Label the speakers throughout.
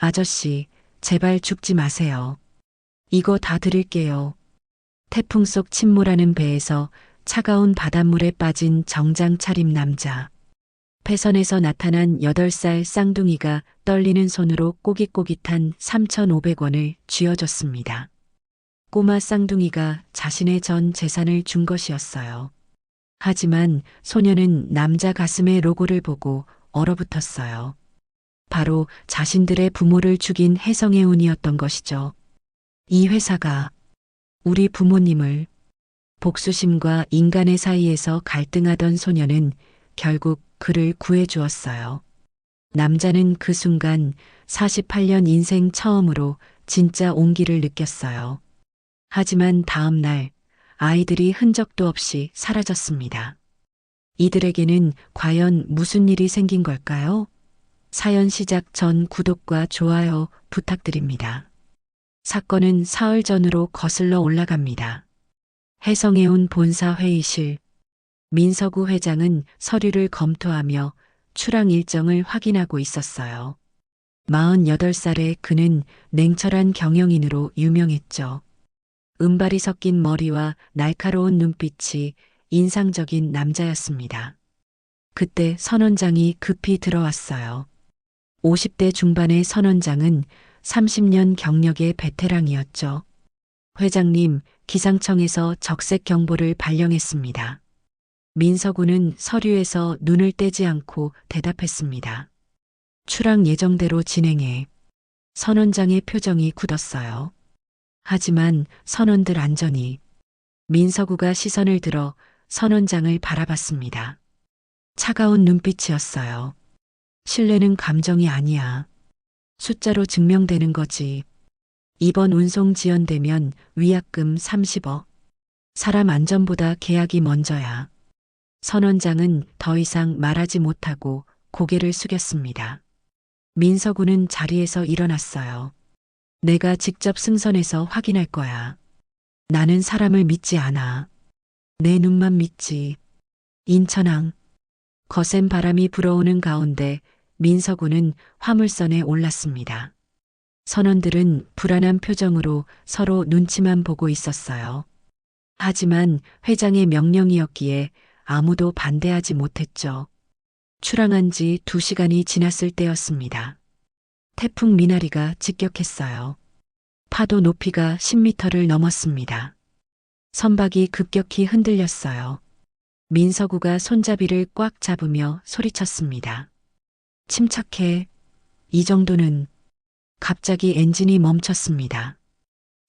Speaker 1: 아저씨, 제발 죽지 마세요. 이거 다 드릴게요. 태풍 속 침몰하는 배에서 차가운 바닷물에 빠진 정장 차림 남자. 패선에서 나타난 8살 쌍둥이가 떨리는 손으로 꼬깃꼬깃한 3,500원을 쥐어줬습니다. 꼬마 쌍둥이가 자신의 전 재산을 준 것이었어요. 하지만 소녀는 남자 가슴의 로고를 보고 얼어붙었어요. 바로 자신들의 부모를 죽인 혜성의 운이었던 것이죠. 이 회사가 우리 부모님을 복수심과 인간의 사이에서 갈등하던 소녀는 결국 그를 구해주었어요. 남자는 그 순간 48년 인생 처음으로 진짜 온기를 느꼈어요. 하지만 다음 날 아이들이 흔적도 없이 사라졌습니다. 이들에게는 과연 무슨 일이 생긴 걸까요? 사연 시작 전 구독과 좋아요 부탁드립니다. 사건은 사흘 전으로 거슬러 올라갑니다. 해성해운 본사 회의실. 민서구 회장은 서류를 검토하며 출항 일정을 확인하고 있었어요. 48살의 그는 냉철한 경영인으로 유명했죠. 은발이 섞인 머리와 날카로운 눈빛이 인상적인 남자였습니다. 그때 선원장이 급히 들어왔어요. 50대 중반의 선원장은 30년 경력의 베테랑이었죠. 회장님, 기상청에서 적색 경보를 발령했습니다. 민서구는 서류에서 눈을 떼지 않고 대답했습니다. 출항 예정대로 진행해. 선원장의 표정이 굳었어요. 하지만 선원들 안전이. 민서구가 시선을 들어 선원장을 바라봤습니다. 차가운 눈빛이었어요. 신뢰는 감정이 아니야. 숫자로 증명되는 거지. 이번 운송 지연되면 위약금 30억. 사람 안전보다 계약이 먼저야. 선원장은 더 이상 말하지 못하고 고개를 숙였습니다. 민서구는 자리에서 일어났어요. 내가 직접 승선해서 확인할 거야. 나는 사람을 믿지 않아. 내 눈만 믿지. 인천항. 거센 바람이 불어오는 가운데 민서구는 화물선에 올랐습니다. 선원들은 불안한 표정으로 서로 눈치만 보고 있었어요. 하지만 회장의 명령이었기에 아무도 반대하지 못했죠. 출항한 지 2시간이 지났을 때였습니다. 태풍 미나리가 직격했어요. 파도 높이가 10m를 넘었습니다. 선박이 급격히 흔들렸어요. 민서구가 손잡이를 꽉 잡으며 소리쳤습니다. 침착해. 이 정도는. 갑자기 엔진이 멈췄습니다.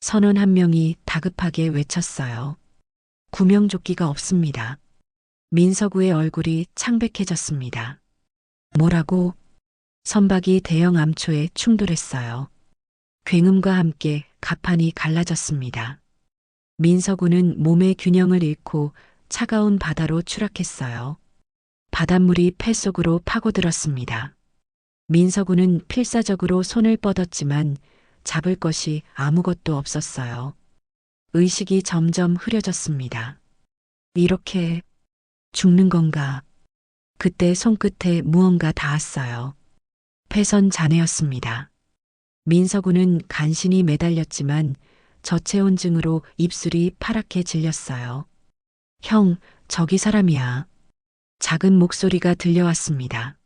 Speaker 1: 선원 한 명이 다급하게 외쳤어요. 구명조끼가 없습니다. 민서구의 얼굴이 창백해졌습니다. 뭐라고? 선박이 대형 암초에 충돌했어요. 굉음과 함께 갑판이 갈라졌습니다. 민서구는 몸의 균형을 잃고 차가운 바다로 추락했어요. 바닷물이 폐 속으로 파고들었습니다. 민서구는 필사적으로 손을 뻗었지만 잡을 것이 아무것도 없었어요. 의식이 점점 흐려졌습니다. 이렇게 죽는 건가? 그때 손끝에 무언가 닿았어요. 패선 잔해였습니다. 민서구는 간신히 매달렸지만 저체온증으로 입술이 파랗게 질렸어요. 형, 저기 사람이야. 작은 목소리가 들려왔습니다.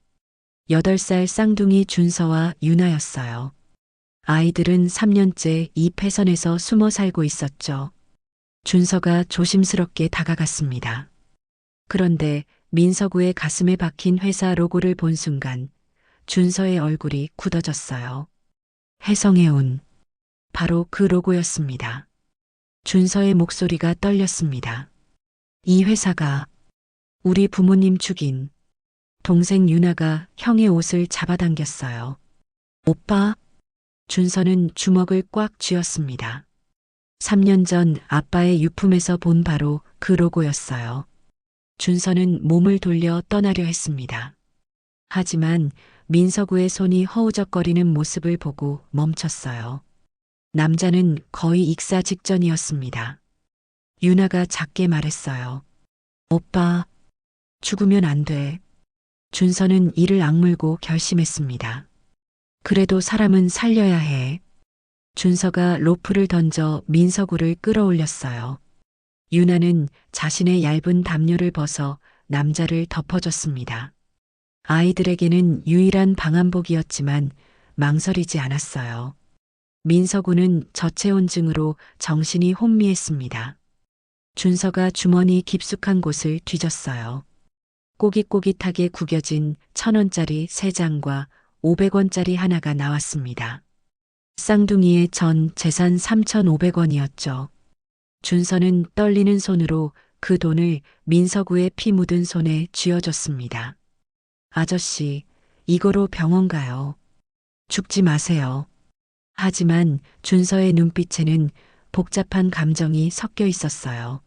Speaker 1: 8살 쌍둥이 준서와 유나였어요. 아이들은 3년째 이 패선에서 숨어 살고 있었죠. 준서가 조심스럽게 다가갔습니다. 그런데 민서구의 가슴에 박힌 회사 로고를 본 순간 준서의 얼굴이 굳어졌어요. 혜성의 운. 바로 그 로고였습니다. 준서의 목소리가 떨렸습니다. 이 회사가 우리 부모님 죽인. 동생 유나가 형의 옷을 잡아당겼어요. 오빠? 준서는 주먹을 꽉 쥐었습니다. 3년 전 아빠의 유품에서 본 바로 그 로고였어요. 준서는 몸을 돌려 떠나려 했습니다. 하지만 민서구의 손이 허우적거리는 모습을 보고 멈췄어요. 남자는 거의 익사 직전이었습니다. 유나가 작게 말했어요. 오빠, 죽으면 안 돼. 준서는 이를 악물고 결심했습니다. 그래도 사람은 살려야 해. 준서가 로프를 던져 민서구를 끌어올렸어요. 유나는 자신의 얇은 담요를 벗어 남자를 덮어줬습니다. 아이들에게는 유일한 방한복이었지만 망설이지 않았어요. 민서구는 저체온증으로 정신이 혼미했습니다. 준서가 주머니 깊숙한 곳을 뒤졌어요. 꼬깃꼬깃하게 구겨진 1,000원짜리 3장과 500원짜리 하나가 나왔습니다. 쌍둥이의 전 재산 3,500원이었죠. 준서는 떨리는 손으로 그 돈을 민서구의 피 묻은 손에 쥐어줬습니다. 아저씨, 이거로 병원 가요. 죽지 마세요. 하지만 준서의 눈빛에는 복잡한 감정이 섞여 있었어요.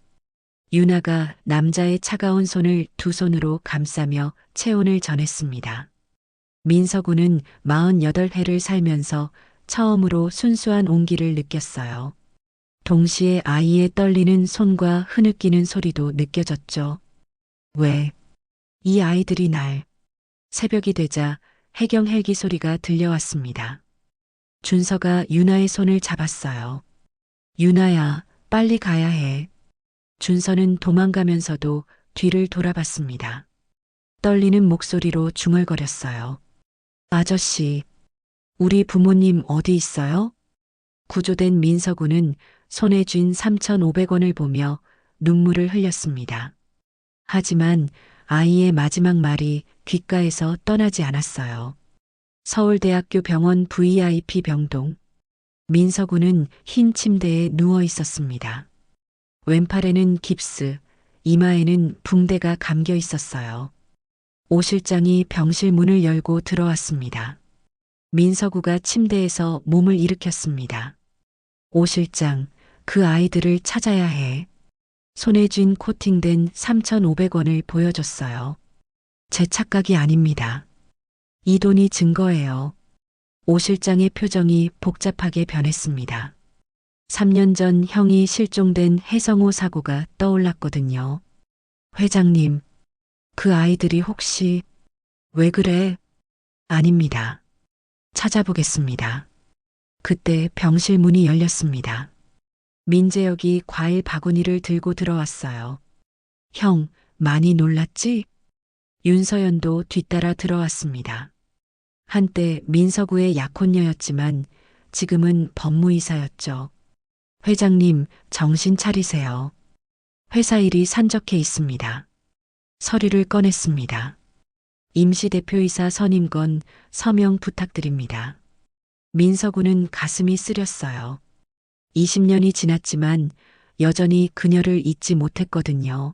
Speaker 1: 유나가 남자의 차가운 손을 두 손으로 감싸며 체온을 전했습니다. 민서구는 48회를 살면서 처음으로 순수한 온기를 느꼈어요. 동시에 아이의 떨리는 손과 흐느끼는 소리도 느껴졌죠. 왜? 이 아이들이 날. 새벽이 되자 해경 헬기 소리가 들려왔습니다. 준서가 유나의 손을 잡았어요. 유나야, 빨리 가야 해. 준서는 도망가면서도 뒤를 돌아봤습니다. 떨리는 목소리로 중얼거렸어요. 아저씨, 우리 부모님 어디 있어요? 구조된 민서구는 손에 쥔 3,500원을 보며 눈물을 흘렸습니다. 하지만 아이의 마지막 말이 귓가에서 떠나지 않았어요. 서울대학교 병원 VIP 병동. 민서구는 흰 침대에 누워 있었습니다. 왼팔에는 깁스, 이마에는 붕대가 감겨 있었어요. 오 실장이 병실 문을 열고 들어왔습니다. 민서구가 침대에서 몸을 일으켰습니다. 오 실장, 그 아이들을 찾아야 해. 손에 쥔 코팅된 3,500원을 보여줬어요. 제 착각이 아닙니다. 이 돈이 증거예요. 오 실장의 표정이 복잡하게 변했습니다. 3년 전 형이 실종된 해성호 사고가 떠올랐거든요. 회장님, 그 아이들이 혹시... 왜 그래? 아닙니다. 찾아보겠습니다. 그때 병실 문이 열렸습니다. 민재혁이 과일 바구니를 들고 들어왔어요. 형, 많이 놀랐지? 윤서연도 뒤따라 들어왔습니다. 한때 민서구의 약혼녀였지만 지금은 법무이사였죠. 회장님, 정신 차리세요. 회사 일이 산적해 있습니다. 서류를 꺼냈습니다. 임시대표이사 선임건 서명 부탁드립니다. 민서구는 가슴이 쓰렸어요. 20년이 지났지만 여전히 그녀를 잊지 못했거든요.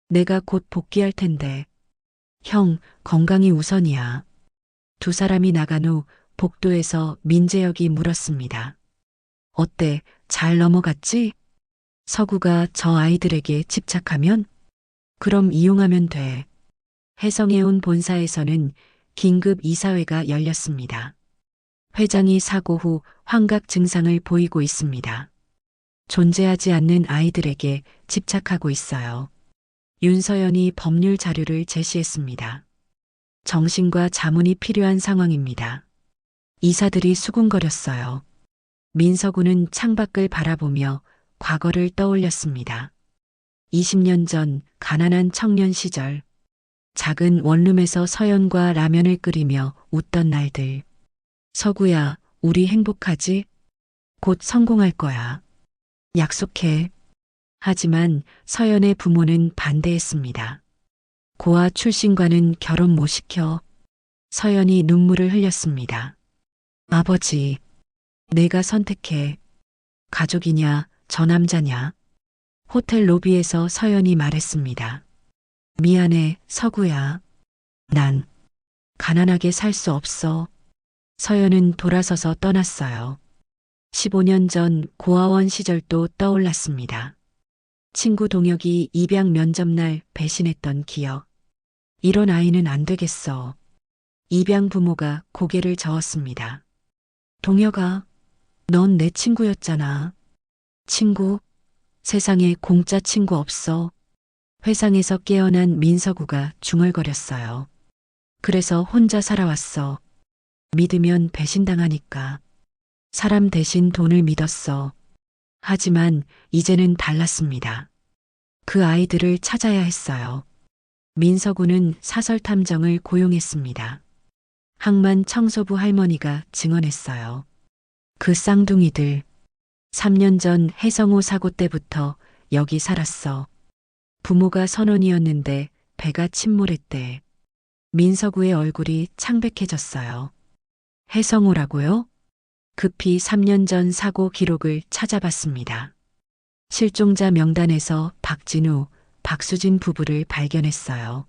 Speaker 1: 내가 곧 복귀할 텐데. 형, 건강이 우선이야. 두 사람이 나간 후 복도에서 민재혁이 물었습니다. 어때? 잘 넘어갔지? 서구가 저 아이들에게 집착하면? 그럼 이용하면 돼. 해성에 온 본사에서는 긴급 이사회가 열렸습니다. 회장이 사고 후 환각 증상을 보이고 있습니다. 존재하지 않는 아이들에게 집착하고 있어요. 윤서연이 법률 자료를 제시했습니다. 정신과 자문이 필요한 상황입니다. 이사들이 수군거렸어요. 민서구는 창밖을 바라보며 과거를 떠올렸습니다. 20년 전 가난한 청년 시절, 작은 원룸에서 서연과 라면을 끓이며 웃던 날들. 서구야, 우리 행복하지? 곧 성공할 거야. 약속해. 하지만 서연의 부모는 반대했습니다. 고아 출신과는 결혼 못 시켜. 서연이 눈물을 흘렸습니다. 아버지, 내가 선택해. 가족이냐, 저 남자냐. 호텔 로비에서 서연이 말했습니다. 미안해, 서구야. 난 가난하게 살 수 없어. 서연은 돌아서서 떠났어요. 15년 전 고아원 시절도 떠올랐습니다. 친구 동혁이 입양 면접날 배신했던 기억. 이런 아이는 안 되겠어. 입양 부모가 고개를 저었습니다. 동혁아, 넌 내 친구였잖아. 친구? 세상에 공짜 친구 없어. 회상에서 깨어난 민서구가 중얼거렸어요. 그래서 혼자 살아왔어. 믿으면 배신당하니까. 사람 대신 돈을 믿었어. 하지만 이제는 달랐습니다. 그 아이들을 찾아야 했어요. 민서군은 사설탐정을 고용했습니다. 항만 청소부 할머니가 증언했어요. 그 쌍둥이들 3년 전 해성호 사고 때부터 여기 살았어. 부모가 선원이었는데 배가 침몰했대. 민서구의 얼굴이 창백해졌어요. 해성호라고요? 급히 3년 전 사고 기록을 찾아봤습니다. 실종자 명단에서 박진우, 박수진 부부를 발견했어요.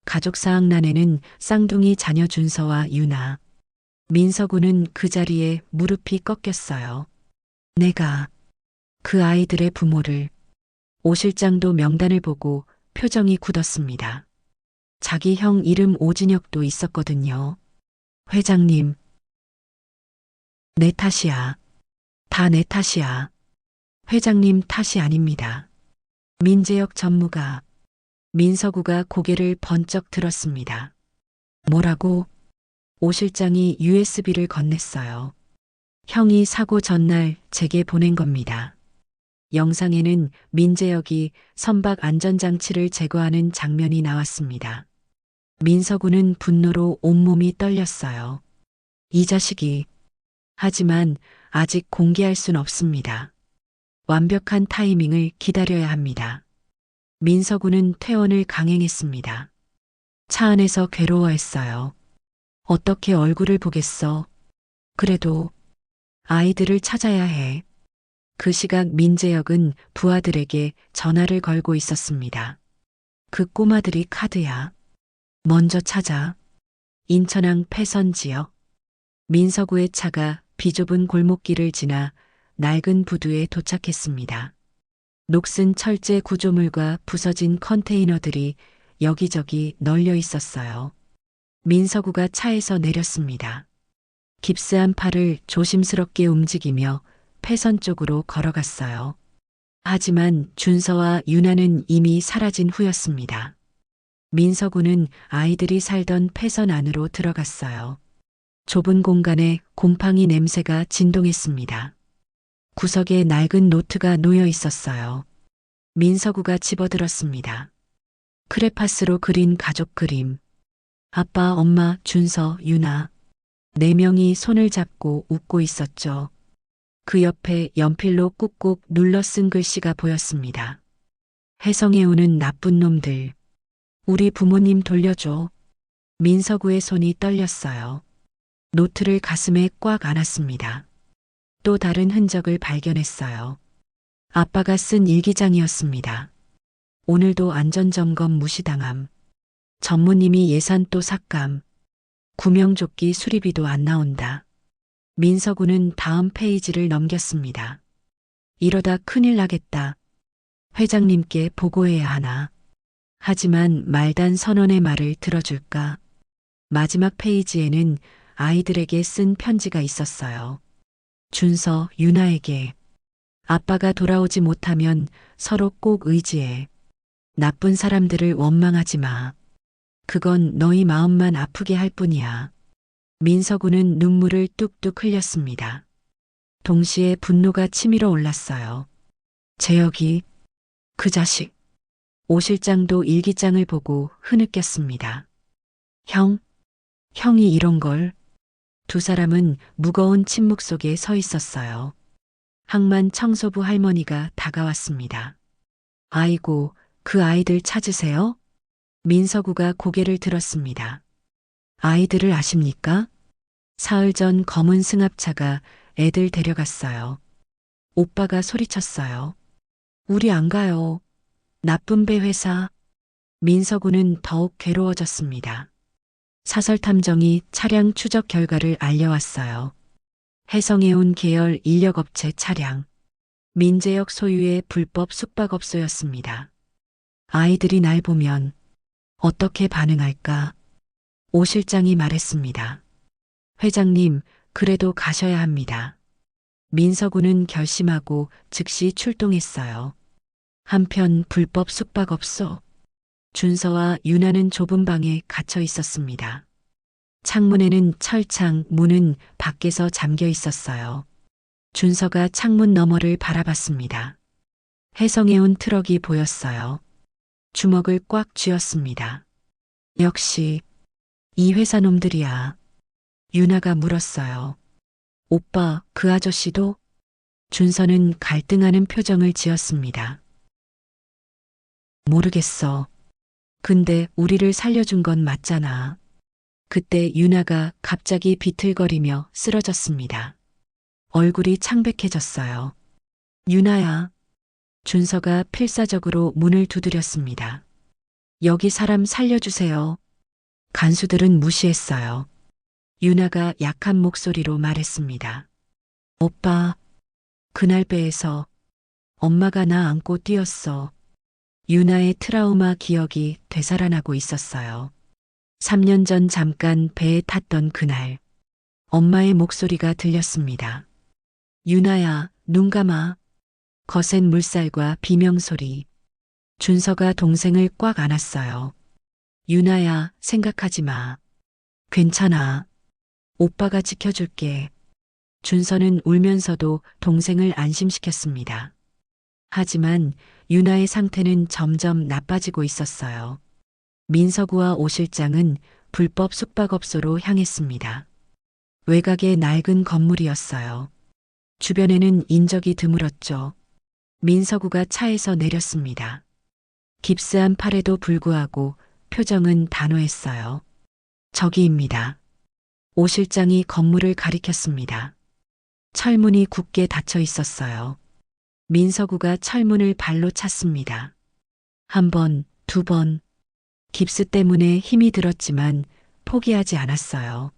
Speaker 1: 가족사항란에는 쌍둥이 자녀 준서와 유나. 민서구는 그 자리에 무릎이 꺾였어요. 내가 그 아이들의 부모를. 오 실장도 명단을 보고 표정이 굳었습니다. 자기 형 이름 오진혁도 있었거든요. 회장님. 내 탓이야. 다 내 탓이야. 회장님 탓이 아닙니다. 민재혁 전무가. 민서구가 고개를 번쩍 들었습니다. 뭐라고? 오 실장이 USB를 건넸어요. 형이 사고 전날 제게 보낸 겁니다. 영상에는 민재혁이 선박 안전장치를 제거하는 장면이 나왔습니다. 민서구는 분노로 온몸이 떨렸어요. 이 자식이. 하지만 아직 공개할 순 없습니다. 완벽한 타이밍을 기다려야 합니다. 민서구는 퇴원을 강행했습니다. 차 안에서 괴로워했어요. 어떻게 얼굴을 보겠어. 그래도 아이들을 찾아야 해. 그 시각 민재혁은 부하들에게 전화를 걸고 있었습니다. 그 꼬마들이 카드야. 먼저 찾아. 인천항 패선 지역. 민서구의 차가 비좁은 골목길을 지나 낡은 부두에 도착했습니다. 녹슨 철제 구조물과 부서진 컨테이너들이 여기저기 널려 있었어요. 민서구가 차에서 내렸습니다. 깁스한 팔을 조심스럽게 움직이며 패선 쪽으로 걸어갔어요. 하지만 준서와 유나는 이미 사라진 후였습니다. 민서구는 아이들이 살던 패선 안으로 들어갔어요. 좁은 공간에 곰팡이 냄새가 진동했습니다. 구석에 낡은 노트가 놓여 있었어요. 민서구가 집어들었습니다. 크레파스로 그린 가족 그림. 아빠, 엄마, 준서, 유나. 4명이 손을 잡고 웃고 있었죠. 그 옆에 연필로 꾹꾹 눌러 쓴 글씨가 보였습니다. 혜성에 오는 나쁜 놈들. 우리 부모님 돌려줘. 민서구의 손이 떨렸어요. 노트를 가슴에 꽉 안았습니다. 또 다른 흔적을 발견했어요. 아빠가 쓴 일기장이었습니다. 오늘도 안전점검 무시당함. 전무님이 예산 또 삭감. 구명조끼 수리비도 안 나온다. 민서구는 다음 페이지를 넘겼습니다. 이러다 큰일 나겠다. 회장님께 보고해야 하나. 하지만 말단 선원의 말을 들어줄까? 마지막 페이지에는 아이들에게 쓴 편지가 있었어요. 준서, 유나에게. 아빠가 돌아오지 못하면 서로 꼭 의지해. 나쁜 사람들을 원망하지 마. 그건 너희 마음만 아프게 할 뿐이야. 민서구는 눈물을 뚝뚝 흘렸습니다. 동시에 분노가 치밀어 올랐어요. 재혁이, 그 자식. 오 실장도 일기장을 보고 흐느꼈습니다. 형이 이런 걸. 두 사람은 무거운 침묵 속에 서 있었어요. 항만 청소부 할머니가 다가왔습니다. 아이고, 그 아이들 찾으세요? 민서구가 고개를 들었습니다. 아이들을 아십니까? 사흘 전 검은 승합차가 애들 데려갔어요. 오빠가 소리쳤어요. 우리 안 가요. 나쁜 배 회사. 민서구는 더욱 괴로워졌습니다. 사설탐정이 차량 추적 결과를 알려왔어요. 해성에 온 계열 인력업체 차량. 민재혁 소유의 불법 숙박업소였습니다. 아이들이 날 보면 어떻게 반응할까? 오 실장이 말했습니다. 회장님, 그래도 가셔야 합니다. 민서구는 결심하고 즉시 출동했어요. 한편 불법 숙박업소. 준서와 유나는 좁은 방에 갇혀 있었습니다. 창문에는 철창, 문은 밖에서 잠겨 있었어요. 준서가 창문 너머를 바라봤습니다. 해성해온 트럭이 보였어요. 주먹을 꽉 쥐었습니다. 역시 이 회사 놈들이야. 유나가 물었어요. 오빠, 그 아저씨도? 준서는 갈등하는 표정을 지었습니다. 모르겠어. 근데 우리를 살려준 건 맞잖아. 그때 유나가 갑자기 비틀거리며 쓰러졌습니다. 얼굴이 창백해졌어요. 유나야. 준서가 필사적으로 문을 두드렸습니다. 여기 사람 살려주세요. 간수들은 무시했어요. 유나가 약한 목소리로 말했습니다. 오빠, 그날 배에서 엄마가 나 안고 뛰었어. 유나의 트라우마 기억이 되살아나고 있었어요. 3년 전 잠깐 배에 탔던 그날, 엄마의 목소리가 들렸습니다. 유나야, 눈 감아. 거센 물살과 비명소리. 준서가 동생을 꽉 안았어요. 유나야, 생각하지 마. 괜찮아. 오빠가 지켜줄게. 준서는 울면서도 동생을 안심시켰습니다. 하지만 유나의 상태는 점점 나빠지고 있었어요. 민서구와 오 실장은 불법 숙박업소로 향했습니다. 외곽의 낡은 건물이었어요. 주변에는 인적이 드물었죠. 민서구가 차에서 내렸습니다. 깁스한 팔에도 불구하고 표정은 단호했어요. 저기입니다. 오 실장이 건물을 가리켰습니다. 철문이 굳게 닫혀 있었어요. 민서구가 철문을 발로 찼습니다. 한 번, 두 번. 깁스 때문에 힘이 들었지만 포기하지 않았어요.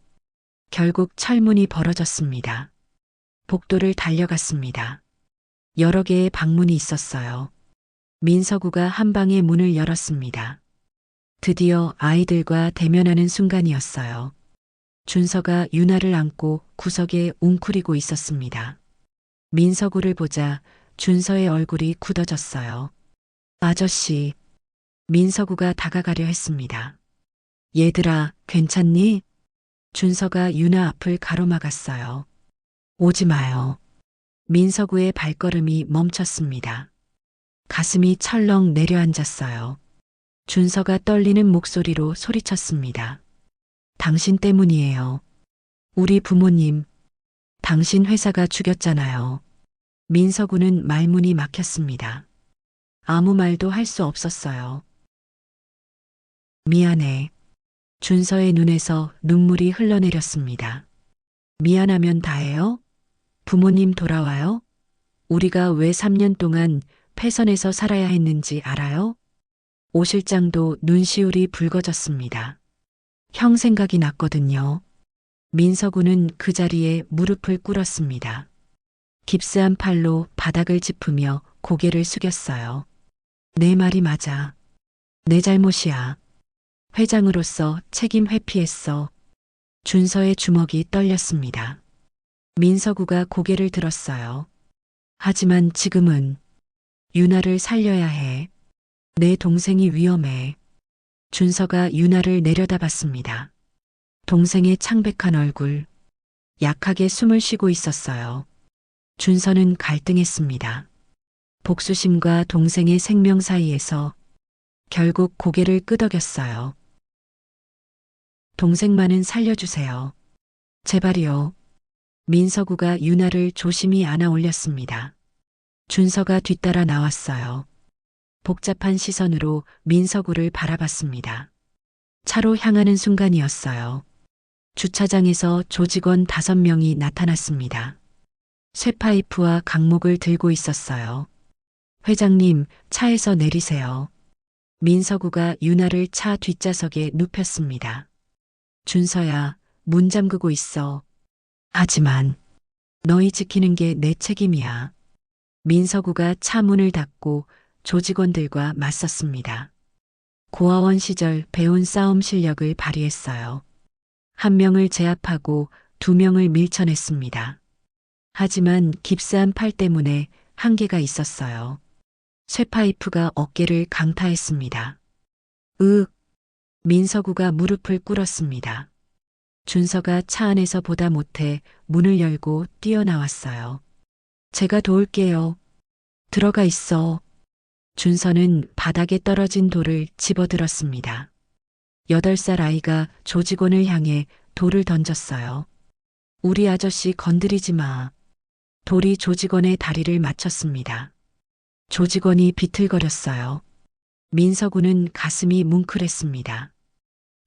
Speaker 1: 결국 철문이 벌어졌습니다. 복도를 달려갔습니다. 여러 개의 방문이 있었어요. 민서구가 한 방의 문을 열었습니다. 드디어 아이들과 대면하는 순간이었어요. 준서가 유나를 안고 구석에 웅크리고 있었습니다. 민서구를 보자 준서의 얼굴이 굳어졌어요. 아저씨. 민서구가 다가가려 했습니다. 얘들아, 괜찮니? 준서가 유나 앞을 가로막았어요. 오지 마요. 민서구의 발걸음이 멈췄습니다. 가슴이 철렁 내려앉았어요. 준서가 떨리는 목소리로 소리쳤습니다. 당신 때문이에요. 우리 부모님, 당신 회사가 죽였잖아요. 민서구는 말문이 막혔습니다. 아무 말도 할 수 없었어요. 미안해. 준서의 눈에서 눈물이 흘러내렸습니다. 미안하면 다해요? 부모님 돌아와요? 우리가 왜 3년 동안 폐선에서 살아야 했는지 알아요? 오 실장도 눈시울이 붉어졌습니다. 형 생각이 났거든요. 민서구는 그 자리에 무릎을 꿇었습니다. 깁스한 팔로 바닥을 짚으며 고개를 숙였어요. 내 말이 맞아. 내 잘못이야. 회장으로서 책임 회피했어. 준서의 주먹이 떨렸습니다. 민서구가 고개를 들었어요. 하지만 지금은 유나를 살려야 해. 내 동생이 위험해. 준서가 유나를 내려다봤습니다. 동생의 창백한 얼굴, 약하게 숨을 쉬고 있었어요. 준서는 갈등했습니다. 복수심과 동생의 생명 사이에서 결국 고개를 끄덕였어요. 동생만은 살려주세요. 제발이요. 민서구가 유나를 조심히 안아 올렸습니다. 준서가 뒤따라 나왔어요. 복잡한 시선으로 민서구를 바라봤습니다. 차로 향하는 순간이었어요. 주차장에서 조직원 5명이 나타났습니다. 쇠파이프와 강목을 들고 있었어요. 회장님, 차에서 내리세요. 민서구가 유나를 차 뒷좌석에 눕혔습니다. 준서야, 문 잠그고 있어. 하지만 너희 지키는 게 내 책임이야. 민서구가 차 문을 닫고 조직원들과 맞섰습니다. 고아원 시절 배운 싸움 실력을 발휘했어요. 한 명을 제압하고 2명을 밀쳐냈습니다. 하지만 깁스한 팔 때문에 한계가 있었어요. 쇠파이프가 어깨를 강타했습니다. 민서구가 무릎을 꿇었습니다. 준서가 차 안에서 보다 못해 문을 열고 뛰어나왔어요. 제가 도울게요. 들어가 있어. 준서는 바닥에 떨어진 돌을 집어들었습니다. 8살 아이가 조직원을 향해 돌을 던졌어요. 우리 아저씨 건드리지 마. 돌이 조직원의 다리를 맞췄습니다. 조직원이 비틀거렸어요. 민서군은 가슴이 뭉클했습니다.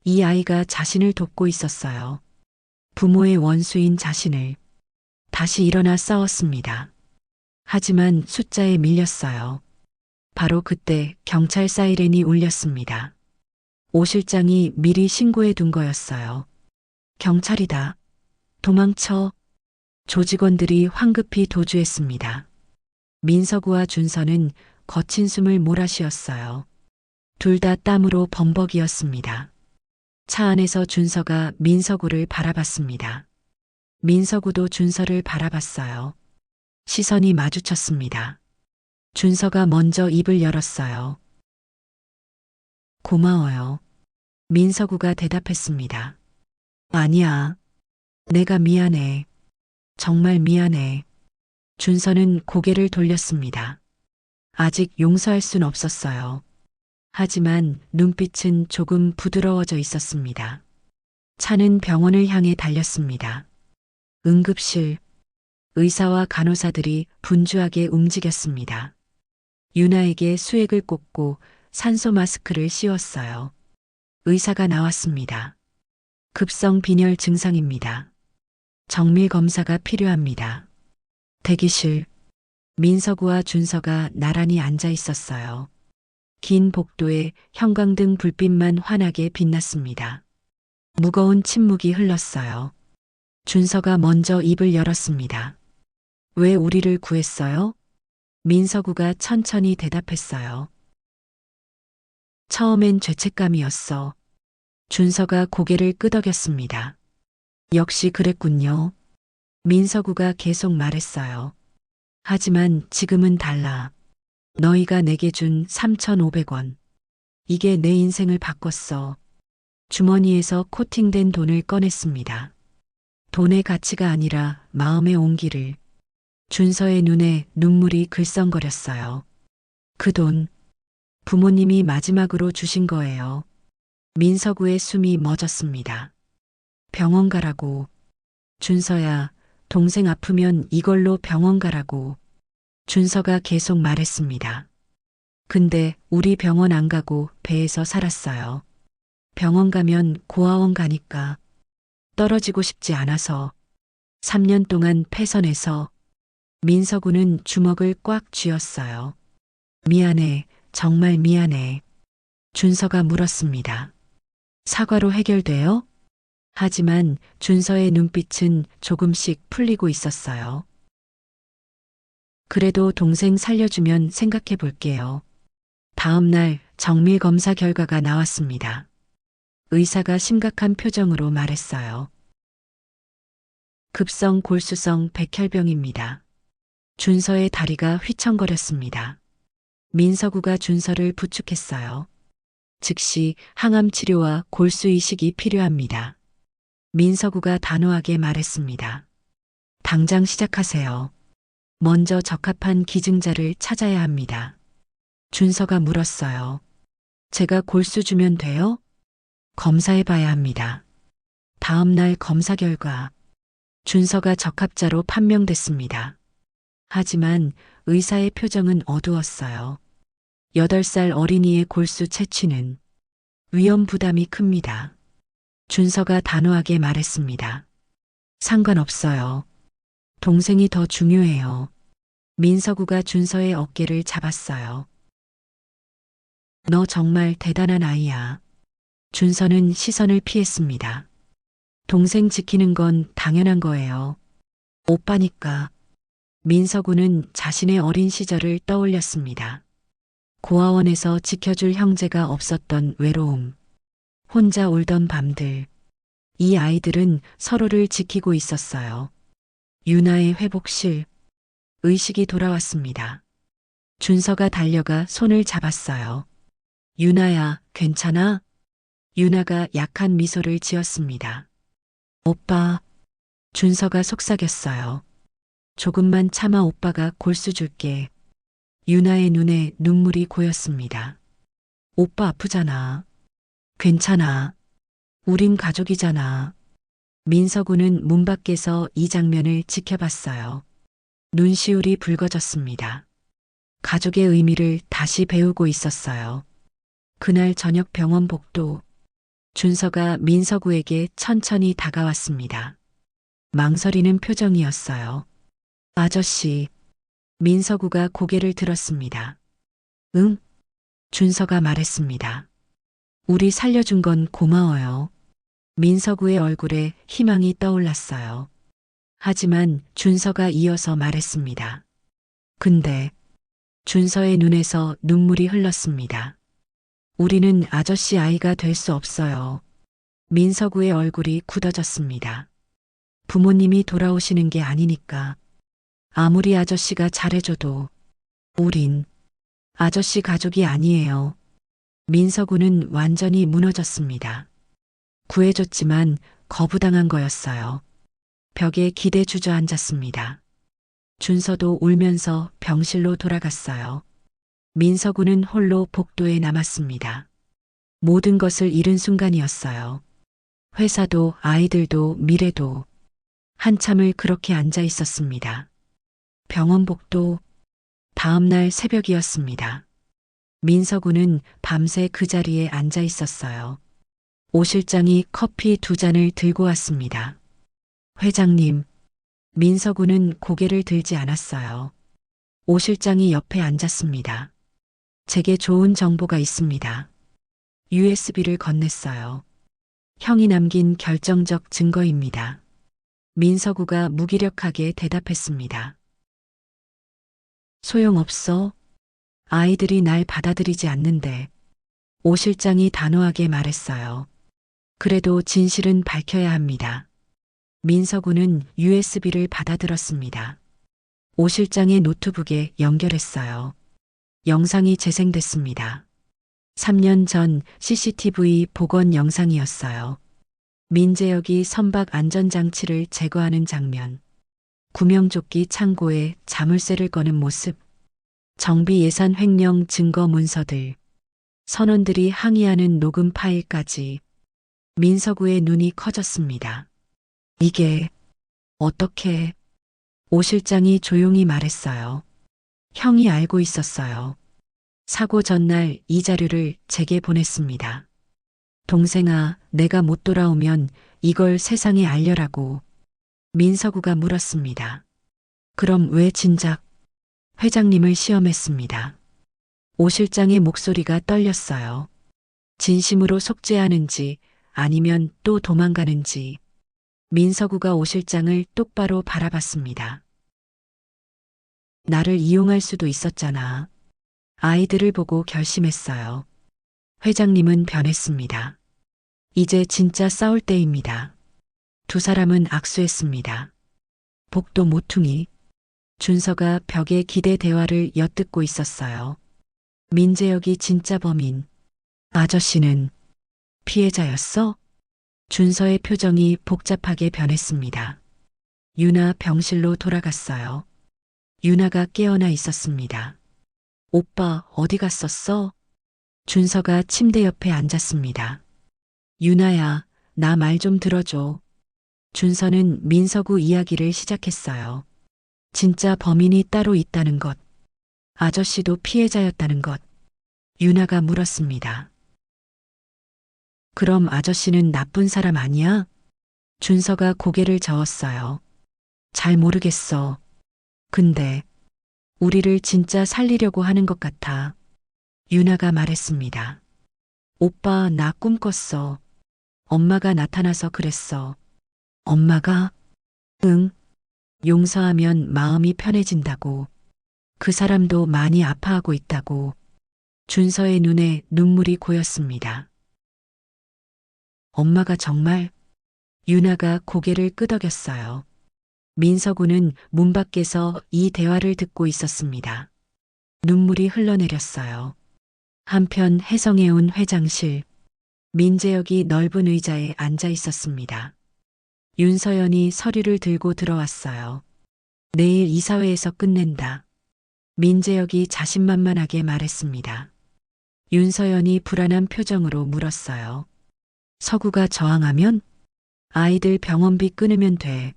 Speaker 1: 이 아이가 자신을 돕고 있었어요. 부모의 원수인 자신을. 다시 일어나 싸웠습니다. 하지만 숫자에 밀렸어요. 바로 그때 경찰 사이렌이 울렸습니다. 오 실장이 미리 신고해 둔 거였어요. 경찰이다. 도망쳐. 조직원들이 황급히 도주했습니다. 민서구와 준서는 거친 숨을 몰아쉬었어요. 둘 다 땀으로 범벅이었습니다. 차 안에서 준서가 민서구를 바라봤습니다. 민서구도 준서를 바라봤어요. 시선이 마주쳤습니다. 준서가 먼저 입을 열었어요. 고마워요. 민서구가 대답했습니다. 아니야. 내가 미안해. 정말 미안해. 준서는 고개를 돌렸습니다. 아직 용서할 순 없었어요. 하지만 눈빛은 조금 부드러워져 있었습니다. 차는 병원을 향해 달렸습니다. 응급실. 의사와 간호사들이 분주하게 움직였습니다. 유나에게 수액을 꽂고 산소 마스크를 씌웠어요. 의사가 나왔습니다. 급성 빈혈 증상입니다. 정밀 검사가 필요합니다. 대기실. 민서구와 준서가 나란히 앉아 있었어요. 긴 복도에 형광등 불빛만 환하게 빛났습니다. 무거운 침묵이 흘렀어요. 준서가 먼저 입을 열었습니다. 왜 우리를 구했어요? 민서구가 천천히 대답했어요. 처음엔 죄책감이었어. 준서가 고개를 끄덕였습니다. 역시 그랬군요. 민서구가 계속 말했어요. 하지만 지금은 달라. 너희가 내게 준 3,500원. 이게 내 인생을 바꿨어. 주머니에서 코팅된 돈을 꺼냈습니다. 돈의 가치가 아니라 마음의 온기를. 준서의 눈에 눈물이 글썽거렸어요. 그 돈, 부모님이 마지막으로 주신 거예요. 민서구의 숨이 멎었습니다. 병원 가라고. 준서야, 동생 아프면 이걸로 병원 가라고. 준서가 계속 말했습니다. 근데 우리 병원 안 가고 배에서 살았어요. 병원 가면 고아원 가니까. 떨어지고 싶지 않아서. 3년 동안 폐선해서. 민서구는 주먹을 꽉 쥐었어요. 미안해, 정말 미안해. 준서가 물었습니다. 사과로 해결돼요? 하지만 준서의 눈빛은 조금씩 풀리고 있었어요. 그래도 동생 살려주면 생각해 볼게요. 다음 날 정밀 검사 결과가 나왔습니다. 의사가 심각한 표정으로 말했어요. 급성 골수성 백혈병입니다. 준서의 다리가 휘청거렸습니다. 민서구가 준서를 부축했어요. 즉시 항암 치료와 골수 이식이 필요합니다. 민서구가 단호하게 말했습니다. 당장 시작하세요. 먼저 적합한 기증자를 찾아야 합니다. 준서가 물었어요. 제가 골수 주면 돼요? 검사해 봐야 합니다. 다음 날 검사 결과. 준서가 적합자로 판명됐습니다. 하지만 의사의 표정은 어두웠어요. 8살 어린이의 골수 채취는 위험 부담이 큽니다. 준서가 단호하게 말했습니다. 상관없어요. 동생이 더 중요해요. 민서구가 준서의 어깨를 잡았어요. 너 정말 대단한 아이야. 준서는 시선을 피했습니다. 동생 지키는 건 당연한 거예요. 오빠니까. 민서구는 자신의 어린 시절을 떠올렸습니다. 고아원에서 지켜줄 형제가 없었던 외로움. 혼자 울던 밤들. 이 아이들은 서로를 지키고 있었어요. 유나의 회복실. 의식이 돌아왔습니다. 준서가 달려가 손을 잡았어요. 유나야, 괜찮아? 유나가 약한 미소를 지었습니다. 오빠, 준서가 속삭였어요. 조금만 참아 오빠가 골수 줄게. 유나의 눈에 눈물이 고였습니다. 오빠 아프잖아. 괜찮아. 우린 가족이잖아. 민서군은 문 밖에서 이 장면을 지켜봤어요. 눈시울이 붉어졌습니다. 가족의 의미를 다시 배우고 있었어요. 그날 저녁 병원 복도, 준서가 민서구에게 천천히 다가왔습니다. 망설이는 표정이었어요. 아저씨, 민서구가 고개를 들었습니다. 응? 준서가 말했습니다. 우리 살려준 건 고마워요. 민서구의 얼굴에 희망이 떠올랐어요. 하지만 준서가 이어서 말했습니다. 근데 준서의 눈에서 눈물이 흘렀습니다. 우리는 아저씨 아이가 될 수 없어요. 민서구의 얼굴이 굳어졌습니다. 부모님이 돌아오시는 게 아니니까. 아무리 아저씨가 잘해줘도 우린 아저씨 가족이 아니에요. 민서구는 완전히 무너졌습니다. 구해줬지만 거부당한 거였어요. 벽에 기대 주저앉았습니다. 준서도 울면서 병실로 돌아갔어요. 민서구는 홀로 복도에 남았습니다. 모든 것을 잃은 순간이었어요. 회사도 아이들도 미래도 한참을 그렇게 앉아 있었습니다. 병원 복도 다음 날 새벽이었습니다. 민서구는 밤새 그 자리에 앉아 있었어요. 오 실장이 커피 2잔을 들고 왔습니다. 회장님, 민서구는 고개를 들지 않았어요. 오 실장이 옆에 앉았습니다. 제게 좋은 정보가 있습니다. USB를 건넸어요. 형이 남긴 결정적 증거입니다. 민서구가 무기력하게 대답했습니다. 소용없어. 아이들이 날 받아들이지 않는데. 오 실장이 단호하게 말했어요. 그래도 진실은 밝혀야 합니다. 민서구는 USB를 받아들었습니다. 오 실장의 노트북에 연결했어요. 영상이 재생됐습니다. 3년 전 CCTV 복원 영상이었어요. 민재혁이 선박 안전장치를 제거하는 장면. 구명조끼 창고에 자물쇠를 거는 모습. 정비 예산 횡령 증거 문서들. 선원들이 항의하는 녹음 파일까지. 민서구의 눈이 커졌습니다. 이게 어떻게? 오 실장이 조용히 말했어요. 형이 알고 있었어요. 사고 전날 이 자료를 제게 보냈습니다. 동생아, 내가 못 돌아오면 이걸 세상에 알려라고. 민서구가 물었습니다. 그럼 왜 진작 회장님을 시험했습니다. 오 실장의 목소리가 떨렸어요. 진심으로 속죄하는지 아니면 또 도망가는지. 민서구가 오 실장을 똑바로 바라봤습니다. 나를 이용할 수도 있었잖아. 아이들을 보고 결심했어요. 회장님은 변했습니다. 이제 진짜 싸울 때입니다. 두 사람은 악수했습니다. 복도 모퉁이. 준서가 벽에 기대 대화를 엿듣고 있었어요. 민재혁이 진짜 범인. 아저씨는 피해자였어? 준서의 표정이 복잡하게 변했습니다. 유나 병실로 돌아갔어요. 유나가 깨어나 있었습니다. 오빠 어디 갔었어? 준서가 침대 옆에 앉았습니다. 유나야, 나 말 좀 들어줘. 준서는 민서구 이야기를 시작했어요. 진짜 범인이 따로 있다는 것. 아저씨도 피해자였다는 것. 유나가 물었습니다. 그럼 아저씨는 나쁜 사람 아니야? 준서가 고개를 저었어요. 잘 모르겠어. 근데 우리를 진짜 살리려고 하는 것 같아. 유나가 말했습니다. 오빠, 나 꿈 꿨어. 엄마가 나타나서 그랬어. 엄마가? 응. 용서하면 마음이 편해진다고. 그 사람도 많이 아파하고 있다고. 준서의 눈에 눈물이 고였습니다. 엄마가 정말? 유나가 고개를 끄덕였어요. 민서구는 문 밖에서 이 대화를 듣고 있었습니다. 눈물이 흘러내렸어요. 한편 해성해 온 회장실. 민재혁이 넓은 의자에 앉아 있었습니다. 윤서연이 서류를 들고 들어왔어요. 내일 이사회에서 끝낸다. 민재혁이 자신만만하게 말했습니다. 윤서연이 불안한 표정으로 물었어요. 서구가 저항하면? 아이들 병원비 끊으면 돼.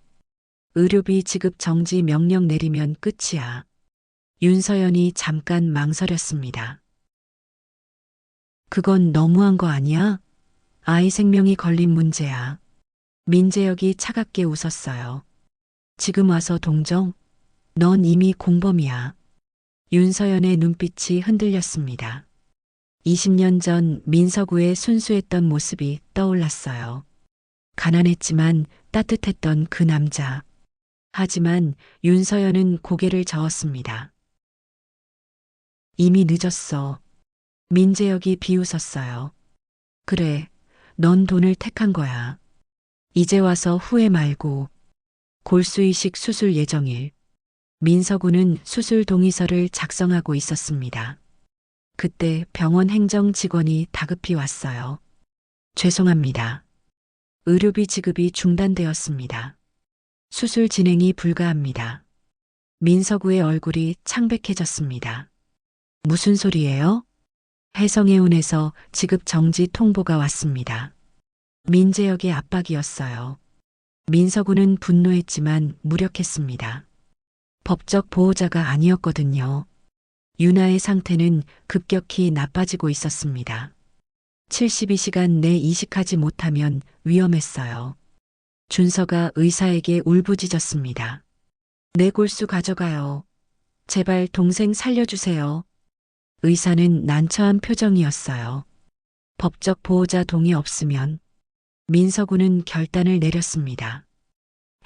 Speaker 1: 의료비 지급 정지 명령 내리면 끝이야. 윤서연이 잠깐 망설였습니다. 그건 너무한 거 아니야? 아이 생명이 걸린 문제야. 민재혁이 차갑게 웃었어요. 지금 와서 동정? 넌 이미 공범이야. 윤서연의 눈빛이 흔들렸습니다. 20년 전 민서구의 순수했던 모습이 떠올랐어요. 가난했지만 따뜻했던 그 남자. 하지만 윤서연은 고개를 저었습니다. 이미 늦었어. 민재혁이 비웃었어요. 그래, 넌 돈을 택한 거야. 이제 와서 후회 말고. 골수이식 수술 예정일. 민서구는 수술 동의서를 작성하고 있었습니다. 그때 병원 행정 직원이 다급히 왔어요. 죄송합니다. 의료비 지급이 중단되었습니다. 수술 진행이 불가합니다. 민서구의 얼굴이 창백해졌습니다. 무슨 소리예요? 해성해운에서 지급 정지 통보가 왔습니다. 민재혁의 압박이었어요. 민서구는 분노했지만 무력했습니다. 법적 보호자가 아니었거든요. 유나의 상태는 급격히 나빠지고 있었습니다. 72시간 내 이식하지 못하면 위험했어요. 준서가 의사에게 울부짖었습니다. 내 골수 가져가요. 제발 동생 살려주세요. 의사는 난처한 표정이었어요. 법적 보호자 동의 없으면. 민서구는 결단을 내렸습니다.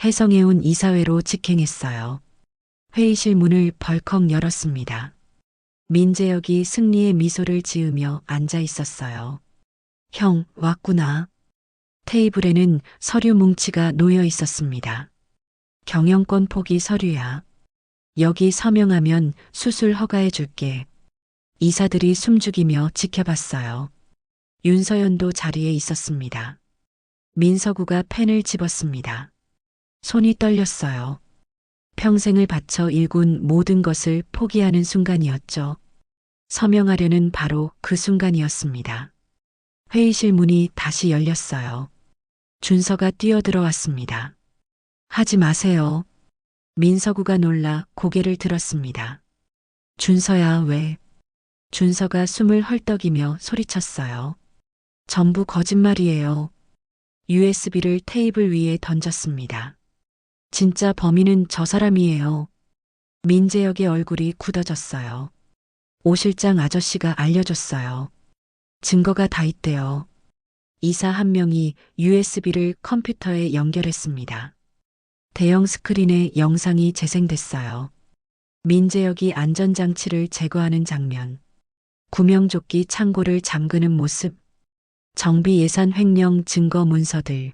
Speaker 1: 해성해운 이사회로 직행했어요. 회의실 문을 벌컥 열었습니다. 민재혁이 승리의 미소를 지으며 앉아 있었어요. 형, 왔구나. 테이블에는 서류 뭉치가 놓여 있었습니다. 경영권 포기 서류야. 여기 서명하면 수술 허가해 줄게. 이사들이 숨죽이며 지켜봤어요. 윤서연도 자리에 있었습니다. 민서구가 펜을 집었습니다. 손이 떨렸어요. 평생을 바쳐 일군 모든 것을 포기하는 순간이었죠. 서명하려는 바로 그 순간이었습니다. 회의실 문이 다시 열렸어요. 준서가 뛰어들어왔습니다. 하지 마세요. 민서구가 놀라 고개를 들었습니다. 준서야, 왜? 준서가 숨을 헐떡이며 소리쳤어요. 전부 거짓말이에요. USB를 테이블 위에 던졌습니다. 진짜 범인은 저 사람이에요. 민재혁의 얼굴이 굳어졌어요. 오 실장 아저씨가 알려줬어요. 증거가 다 있대요. 이사 한 명이 USB를 컴퓨터에 연결했습니다. 대형 스크린에 영상이 재생됐어요. 민재혁이 안전장치를 제거하는 장면. 구명조끼 창고를 잠그는 모습. 정비 예산 횡령 증거 문서들.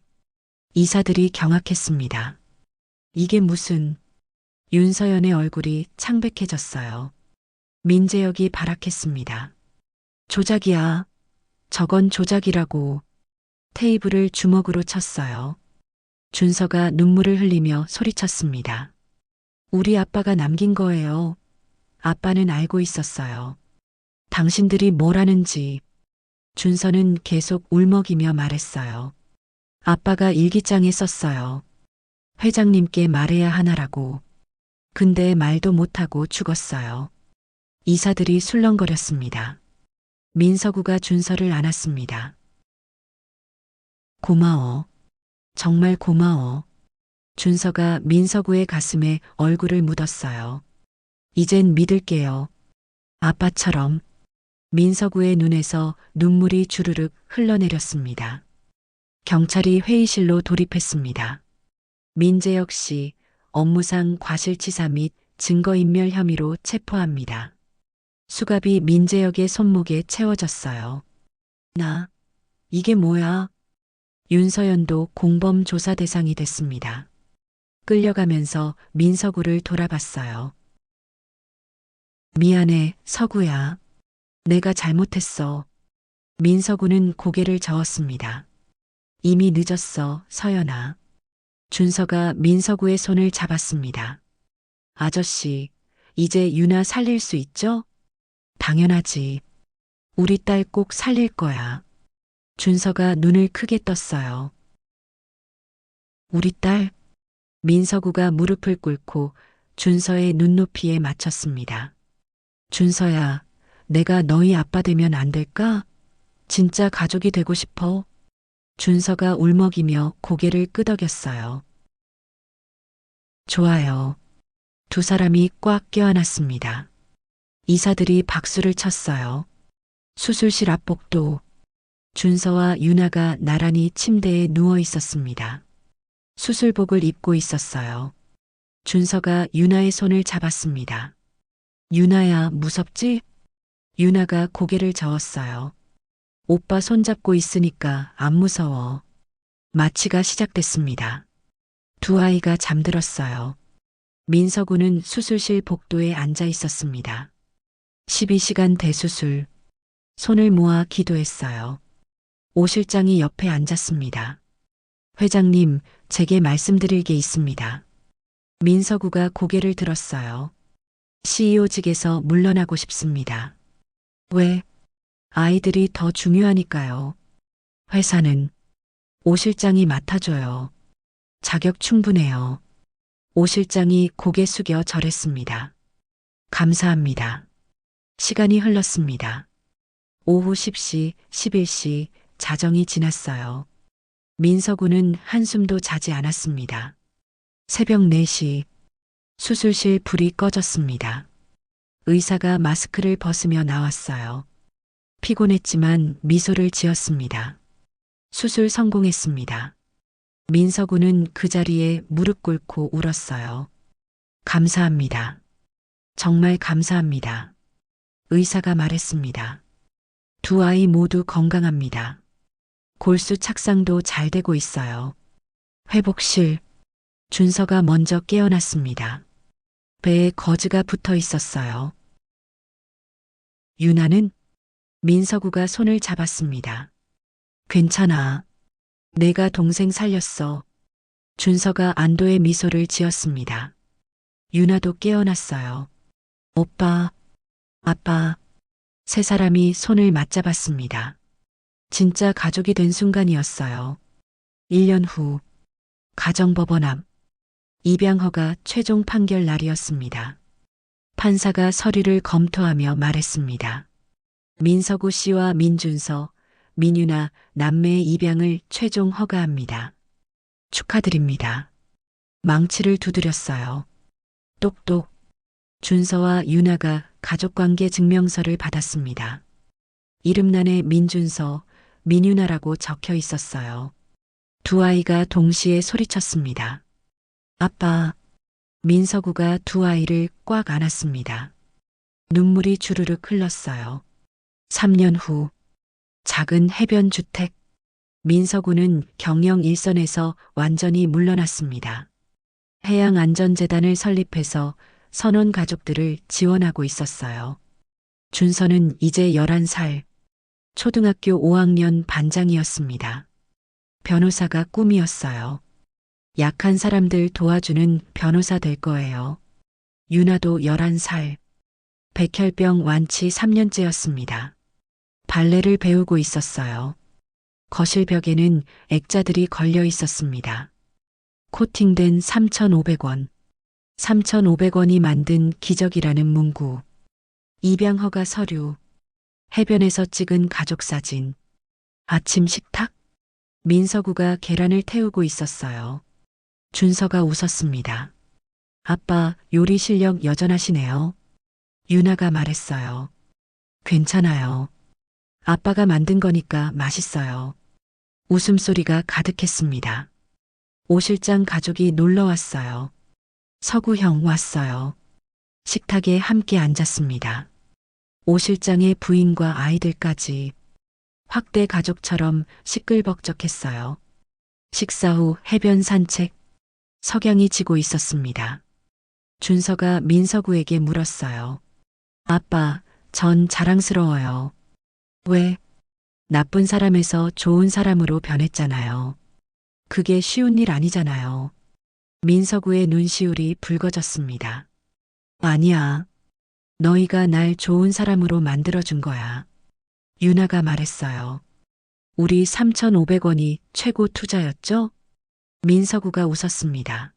Speaker 1: 이사들이 경악했습니다. 이게 무슨... 윤서연의 얼굴이 창백해졌어요. 민재혁이 발악했습니다. 조작이야. 저건 조작이라고. 테이블을 주먹으로 쳤어요. 준서가 눈물을 흘리며 소리쳤습니다. 우리 아빠가 남긴 거예요. 아빠는 알고 있었어요. 당신들이 뭘 하는지. 준서는 계속 울먹이며 말했어요. 아빠가 일기장에 썼어요. 회장님께 말해야 하나라고. 근데 말도 못하고 죽었어요. 이사들이 술렁거렸습니다. 민서구가 준서를 안았습니다. 고마워. 정말 고마워. 준서가 민서구의 가슴에 얼굴을 묻었어요. 이젠 믿을게요. 아빠처럼. 민서구의 눈에서 눈물이 주르륵 흘러내렸습니다. 경찰이 회의실로 돌입했습니다. 민재혁 씨, 업무상 과실치사 및 증거인멸 혐의로 체포합니다. 수갑이 민재혁의 손목에 채워졌어요. 이게 뭐야? 윤서연도 공범 조사 대상이 됐습니다. 끌려가면서 민서구를 돌아봤어요. 미안해, 서구야. 내가 잘못했어. 민서구는 고개를 저었습니다. 이미 늦었어, 서연아. 준서가 민서구의 손을 잡았습니다. 아저씨, 이제 유나 살릴 수 있죠? 당연하지. 우리 딸 꼭 살릴 거야. 준서가 눈을 크게 떴어요. 우리 딸? 민서구가 무릎을 꿇고 준서의 눈높이에 맞췄습니다. 준서야, 내가 너희 아빠 되면 안 될까? 진짜 가족이 되고 싶어. 준서가 울먹이며 고개를 끄덕였어요. 좋아요. 두 사람이 꽉 껴안았습니다. 의사들이 박수를 쳤어요. 수술실 앞복도 준서와 유나가 나란히 침대에 누워 있었습니다. 수술복을 입고 있었어요. 준서가 유나의 손을 잡았습니다. 유나야, 무섭지? 유나가 고개를 저었어요. 오빠 손잡고 있으니까 안 무서워. 마취가 시작됐습니다. 두 아이가 잠들었어요. 민서구는 수술실 복도에 앉아 있었습니다. 12시간 대수술. 손을 모아 기도했어요. 오 실장이 옆에 앉았습니다. 회장님, 제게 말씀드릴 게 있습니다. 민서구가 고개를 들었어요. CEO직에서 물러나고 싶습니다. 왜? 아이들이 더 중요하니까요. 회사는 오 실장이 맡아줘요. 자격 충분해요. 오 실장이 고개 숙여 절했습니다. 감사합니다. 시간이 흘렀습니다. 오후 10시, 11시, 자정이 지났어요. 민서구는 한숨도 자지 않았습니다. 새벽 4시, 수술실 불이 꺼졌습니다. 의사가 마스크를 벗으며 나왔어요. 피곤했지만 미소를 지었습니다. 수술 성공했습니다. 민서구는 그 자리에 무릎 꿇고 울었어요. 감사합니다. 정말 감사합니다. 의사가 말했습니다. 두 아이 모두 건강합니다. 골수 착상도 잘 되고 있어요. 회복실. 준서가 먼저 깨어났습니다. 배에 거즈가 붙어 있었어요. 유나는? 민서구가 손을 잡았습니다. 괜찮아. 내가 동생 살렸어. 준서가 안도의 미소를 지었습니다. 유나도 깨어났어요. 오빠, 아빠. 세 사람이 손을 맞잡았습니다. 진짜 가족이 된 순간이었어요. 1년 후, 가정법원 앞, 입양허가 최종 판결 날이었습니다. 판사가 서류를 검토하며 말했습니다. 민서구 씨와 민준서, 민유나 남매의 입양을 최종 허가합니다. 축하드립니다. 망치를 두드렸어요. 똑똑. 준서와 유나가 가족관계 증명서를 받았습니다. 이름란에 민준서, 민유나라고 적혀 있었어요. 두 아이가 동시에 소리쳤습니다. 아빠. 민서구가 두 아이를 꽉 안았습니다. 눈물이 주르륵 흘렀어요. 3년 후, 작은 해변 주택. 민서구는 경영 일선에서 완전히 물러났습니다. 해양안전재단을 설립해서 선원 가족들을 지원하고 있었어요. 준서는 이제 11살, 초등학교 5학년 반장이었습니다. 변호사가 꿈이었어요. 약한 사람들 도와주는 변호사 될 거예요. 유나도 11살, 백혈병 완치 3년째였습니다. 발레를 배우고 있었어요. 거실 벽에는 액자들이 걸려 있었습니다. 코팅된 3,500원. 3,500원이 만든 기적이라는 문구. 입양허가 서류. 해변에서 찍은 가족사진. 아침 식탁. 민서구가 계란을 태우고 있었어요. 준서가 웃었습니다. 아빠, 요리 실력 여전하시네요. 유나가 말했어요. 괜찮아요. 아빠가 만든 거니까 맛있어요. 웃음소리가 가득했습니다. 오 실장 가족이 놀러 왔어요. 서구 형 왔어요. 식탁에 함께 앉았습니다. 오 실장의 부인과 아이들까지 확대 가족처럼 시끌벅적했어요. 식사 후 해변 산책. 석양이 지고 있었습니다. 준서가 민서구에게 물었어요. 아빠, 전 자랑스러워요. 왜? 나쁜 사람에서 좋은 사람으로 변했잖아요. 그게 쉬운 일 아니잖아요. 민서구의 눈시울이 붉어졌습니다. 아니야. 너희가 날 좋은 사람으로 만들어준 거야. 유나가 말했어요. 우리 3,500원이 최고 투자였죠? 민서구가 웃었습니다.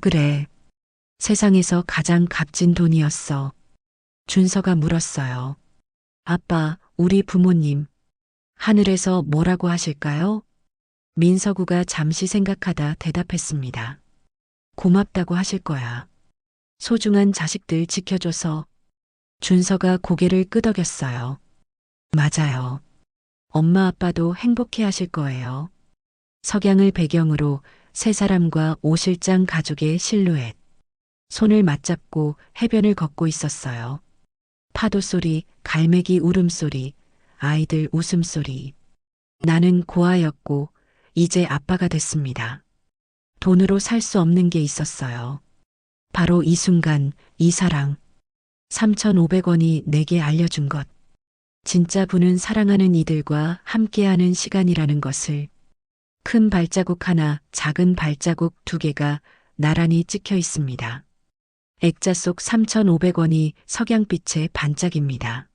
Speaker 1: 그래. 세상에서 가장 값진 돈이었어. 준서가 물었어요. 아빠, 우리 부모님, 하늘에서 뭐라고 하실까요? 민서구가 잠시 생각하다 대답했습니다. 고맙다고 하실 거야. 소중한 자식들 지켜줘서. 준서가 고개를 끄덕였어요. 맞아요. 엄마 아빠도 행복해 하실 거예요. 석양을 배경으로 세 사람과 오실장 가족의 실루엣. 손을 맞잡고 해변을 걷고 있었어요. 파도 소리, 갈매기 울음소리, 아이들 웃음소리. 나는 고아였고 이제 아빠가 됐습니다. 돈으로 살 수 없는 게 있었어요. 바로 이 순간, 이 사랑. 3,500원이 내게 알려준 것. 진짜 부는 사랑하는 이들과 함께하는 시간이라는 것을. 큰 발자국 하나, 작은 발자국 두 개가 나란히 찍혀 있습니다. 액자 속 3,500원이 석양빛에 반짝입니다.